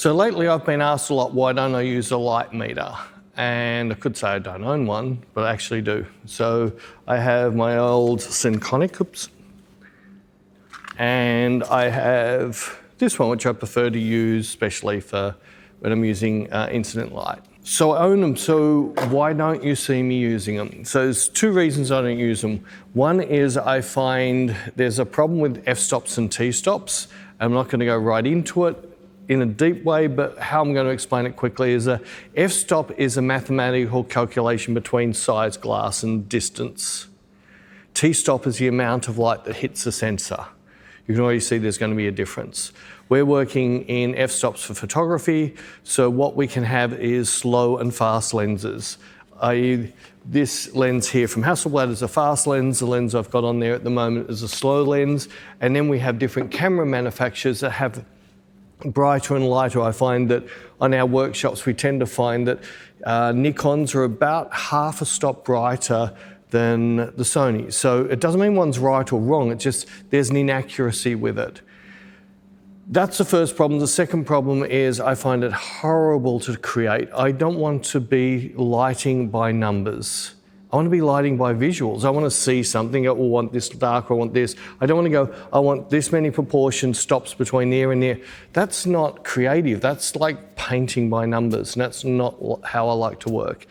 So lately I've been asked a lot, why don't I use a light meter? And I could say I don't own one, but I actually do. So I have my old Sekonic, and I have this one, which I prefer to use, especially for when I'm using incident light. So I own them, so why don't you see me using them? So there's two reasons I don't use them. One is I find there's a problem with f-stops and t-stops. I'm not going to go right into it in a deep way, but how I'm going to explain it quickly is a f-stop is a mathematical calculation between size glass and distance. T-stop is the amount of light that hits the sensor. You can already see there's going to be a difference. We're working in f-stops for photography, so what we can have is slow and fast lenses. This lens here from Hasselblad is a fast lens. The lens I've got on there at the moment is a slow lens. And then we have different camera manufacturers that have brighter and lighter. I find that on our workshops we tend to find that Nikons are about half a stop brighter than the Sony. So it doesn't mean one's right or wrong, it's just there's an inaccuracy with it. That's the first problem. The second problem is I find it horrible to create. I don't want to be lighting by numbers. I want to be lighting by visuals. I want to see something, I want this dark, I want this. I don't want to go, I want this many proportions, stops between there and there. That's not creative. That's like painting by numbers, and that's not how I like to work.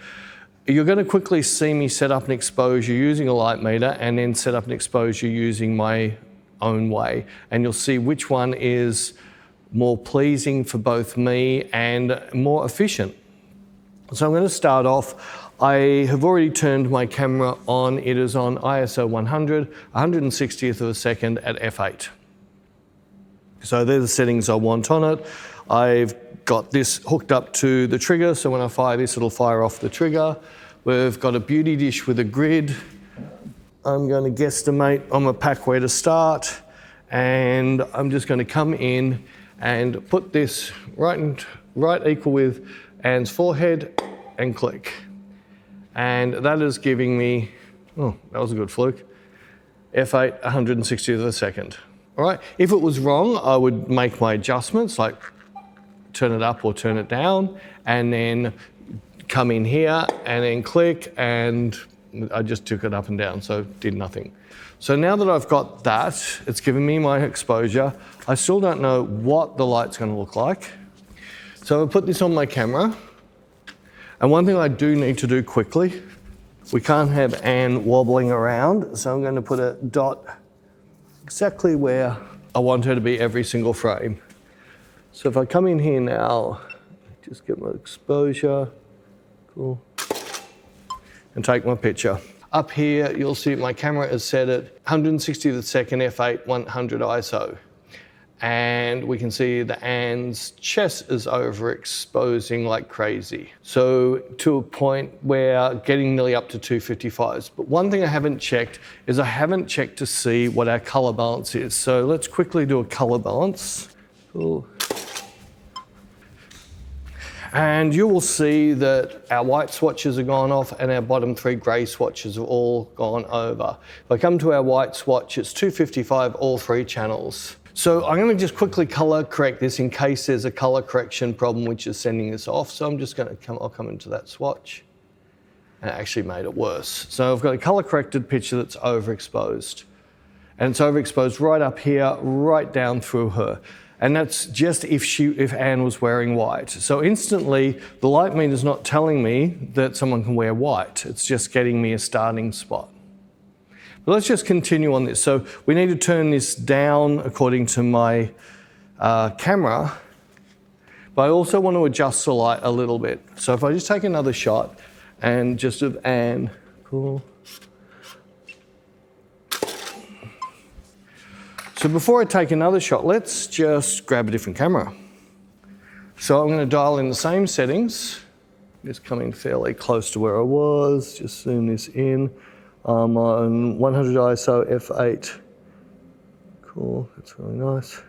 You're going to quickly see me set up an exposure using a light meter and then set up an exposure using my own way. And you'll see which one is more pleasing for both me and more efficient. So I'm going to start off. I have already turned my camera on. It is on ISO 100, 160th of a second at f8. So they're the settings I want on it. I've got this hooked up to the trigger, so when I fire this, it'll fire off the trigger. We've got a beauty dish with a grid. I'm going to guesstimate on my pack where to start, and I'm just going to come in and put this right equal with Anne's forehead and click. And that is giving me, oh, that was a good fluke, f8, 160th of a second. All right, if it was wrong, I would make my adjustments, like turn it up or turn it down, and then come in here and then click, and I just took it up and down, so did nothing. So now that I've got that, it's given me my exposure. I still don't know what the light's going to look like. So I'll put this on my camera. And one thing I do need to do quickly, we can't have Anne wobbling around, so I'm going to put a dot exactly where I want her to be every single frame. So if I come in here now, just get my exposure, cool, and take my picture. Up here, you'll see my camera is set at 160th of a second, f8, 100 ISO. And we can see that Anne's chest is overexposing like crazy. So to a point where getting nearly up to 255s. But one thing I haven't checked is I haven't checked to see what our color balance is. So let's quickly do a color balance. Cool. And you will see that our white swatches have gone off and our bottom three gray swatches have all gone over. If I come to our white swatch, it's 255, all three channels. So I'm going to just quickly color correct this in case there's a color correction problem which is sending this off. So I'm just going to I'll come into that swatch, and it actually made it worse. So I've got a color corrected picture that's overexposed, and it's overexposed right up here, right down through her. And that's just if Anne was wearing white. So instantly, the light meter is not telling me that someone can wear white. It's just getting me a starting spot. But let's just continue on this. So we need to turn this down according to my camera, but I also want to adjust the light a little bit. So if I just take another shot and just of Anne, cool. So before I take another shot, let's just grab a different camera. So I'm going to dial in the same settings, just coming fairly close to where I was, just zoom this in. I'm on 100 ISO f8. Cool, that's really nice.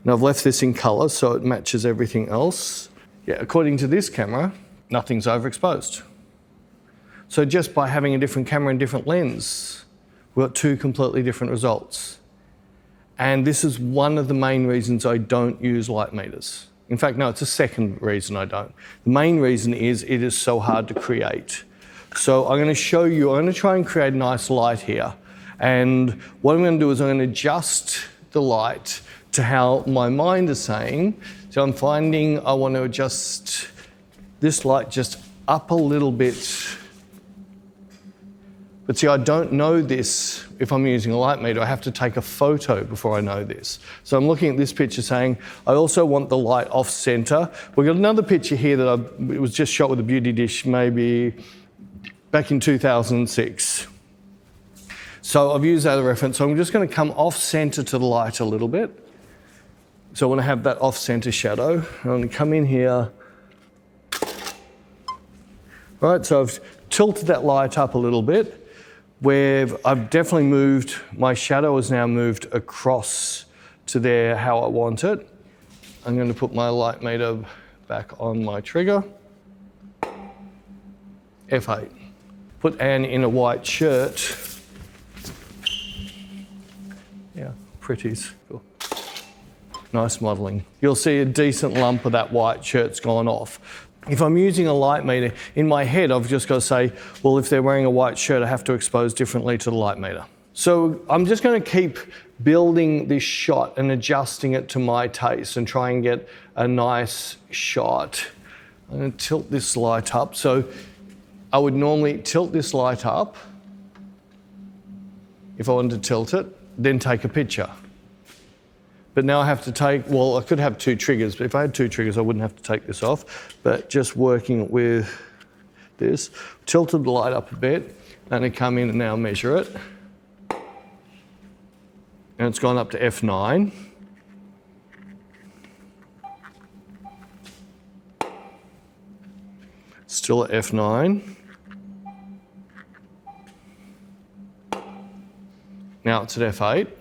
Now I've left this in color so it matches everything else. Yeah, according to this camera, nothing's overexposed. So just by having a different camera and different lens, we've got two completely different results. And this is one of the main reasons I don't use light meters. In fact, no, it's the second reason I don't. The main reason is it is so hard to create. So I'm going to show you, I'm going to try and create a nice light here. And what I'm going to do is I'm going to adjust the light to how my mind is saying. So I'm finding I want to adjust this light just up a little bit. But see, I don't know this if I'm using a light meter. I have to take a photo before I know this. So I'm looking at this picture saying, I also want the light off center. We've got another picture here that it was just shot with a beauty dish maybe back in 2006. So I've used that as a reference. So I'm just going to come off center to the light a little bit. So I want to have that off center shadow. I'm going to come in here. Right, so I've tilted that light up a little bit, where I've definitely moved, my shadow has now moved across to there how I want it. I'm going to put my light meter back on my trigger. F8. Put Anne in a white shirt. Yeah, pretties. Cool. Nice modelling. You'll see a decent lump of that white shirt's gone off. If I'm using a light meter, in my head I've just got to say, well, if they're wearing a white shirt, I have to expose differently to the light meter. So I'm just going to keep building this shot and adjusting it to my taste and try and get a nice shot. I'm going to tilt this light up. So I would normally tilt this light up if I wanted to tilt it, then take a picture. But now I have to take, well, I could have two triggers, but if I had two triggers, I wouldn't have to take this off. But just working with this, tilted the light up a bit, and I come in and now measure it. And it's gone up to F9. Still at F9. Now it's at F8.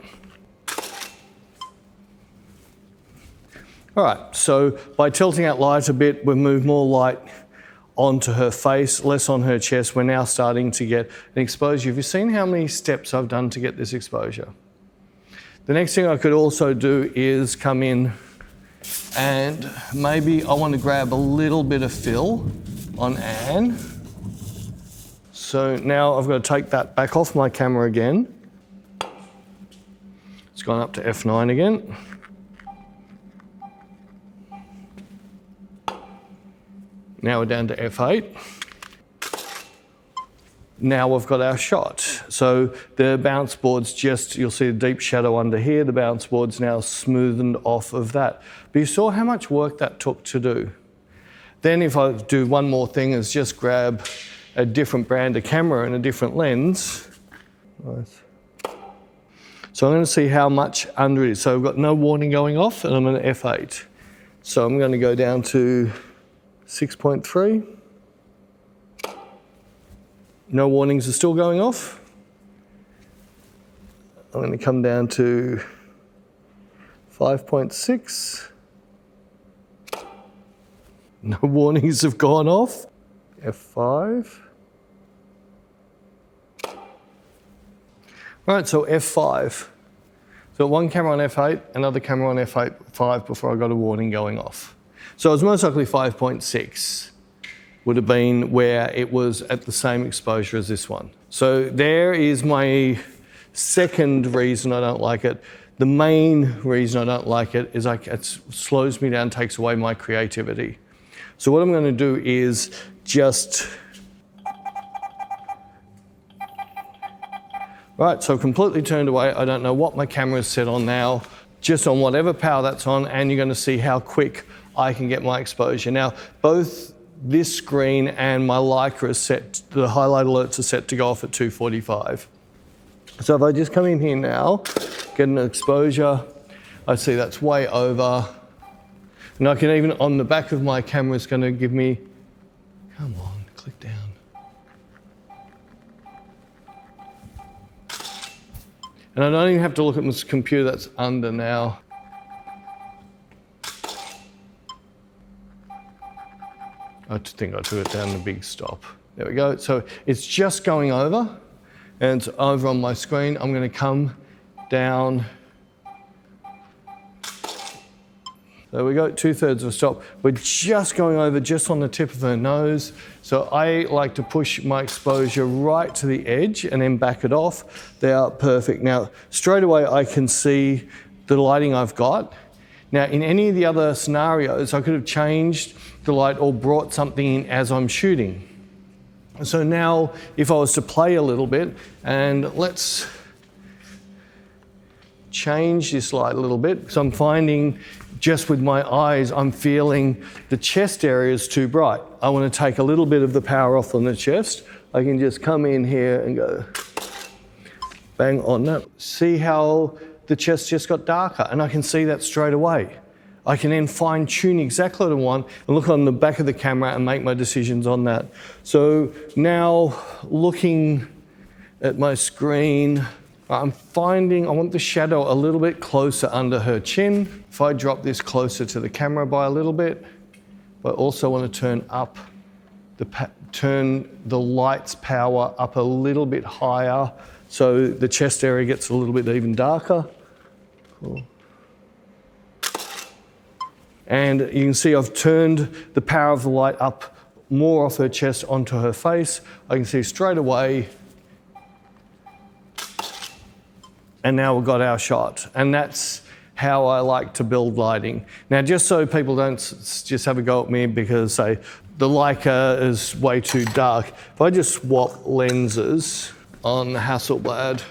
All right, so by tilting that light a bit, we've moved more light onto her face, less on her chest. We're now starting to get an exposure. Have you seen how many steps I've done to get this exposure? The next thing I could also do is come in and maybe I want to grab a little bit of fill on Anne. So now I've got to take that back off my camera again. It's gone up to F9 again. Now we're down to F8. Now we've got our shot. So the bounce board's just, you'll see a deep shadow under here. The bounce board's now smoothened off of that. But you saw how much work that took to do. Then if I do one more thing is just grab a different brand of camera and a different lens. Nice. So I'm going to see how much under it is. So I've got no warning going off and I'm at F8. So I'm going to go down to 6.3. No warnings are still going off. I'm going to come down to 5.6. No warnings have gone off. F5. Right, so F5. So one camera on F8, another camera on F5 before I got a warning going off. So it was most likely 5.6 would have been where it was at the same exposure as this one. So there is my second reason I don't like it. The main reason I don't like it is it slows me down, takes away my creativity. So what I'm going to do is just... Right, so completely turned away. I don't know what my camera is set on now, just on whatever power that's on, and you're going to see how quick I can get my exposure. Now, both this screen and my Leica is set, the highlight alerts are set to go off at 245. So if I just come in here now, get an exposure, I see that's way over. And I can even, on the back of my camera, it's going to give me, come on, click down. And I don't even have to look at this computer that's under now. I think I took it down the big stop. There we go. So it's just going over and it's over on my screen. I'm going to come down There we go, 2/3 of a stop. We're just going over just on the tip of her nose. So I like to push my exposure right to the edge and then back it off. They are perfect. Now, straight away I can see the lighting I've got. Now, in any of the other scenarios, I could have changed the light or brought something in as I'm shooting. So now, if I was to play a little bit, and let's change this light a little bit, because I'm finding just with my eyes, I'm feeling the chest area is too bright. I want to take a little bit of the power off on the chest. I can just come in here and go bang on that. See how the chest just got darker, and I can see that straight away. I can then fine tune exactly what I want and look on the back of the camera and make my decisions on that. So now looking at my screen, I'm finding I want the shadow a little bit closer under her chin. If I drop this closer to the camera by a little bit, but also want to turn the light's power up a little bit higher so the chest area gets a little bit even darker. Cool. And you can see I've turned the power of the light up more off her chest onto her face. I can see straight away. And now we've got our shot. And that's how I like to build lighting. Now, just so people don't just have a go at me because say the Leica is way too dark, if I just swap lenses on the Hasselblad,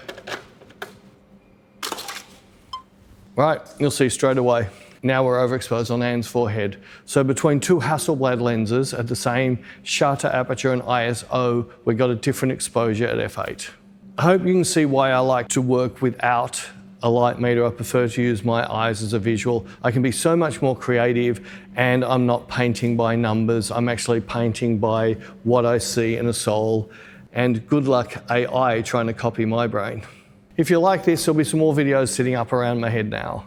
right, you'll see straight away. Now we're overexposed on Anne's forehead. So between two Hasselblad lenses at the same shutter, aperture and ISO, we got a different exposure at f8. I hope you can see why I like to work without a light meter. I prefer to use my eyes as a visual. I can be so much more creative, and I'm not painting by numbers. I'm actually painting by what I see in a soul. And good luck AI trying to copy my brain. If you like this, there'll be some more videos sitting up around my head now.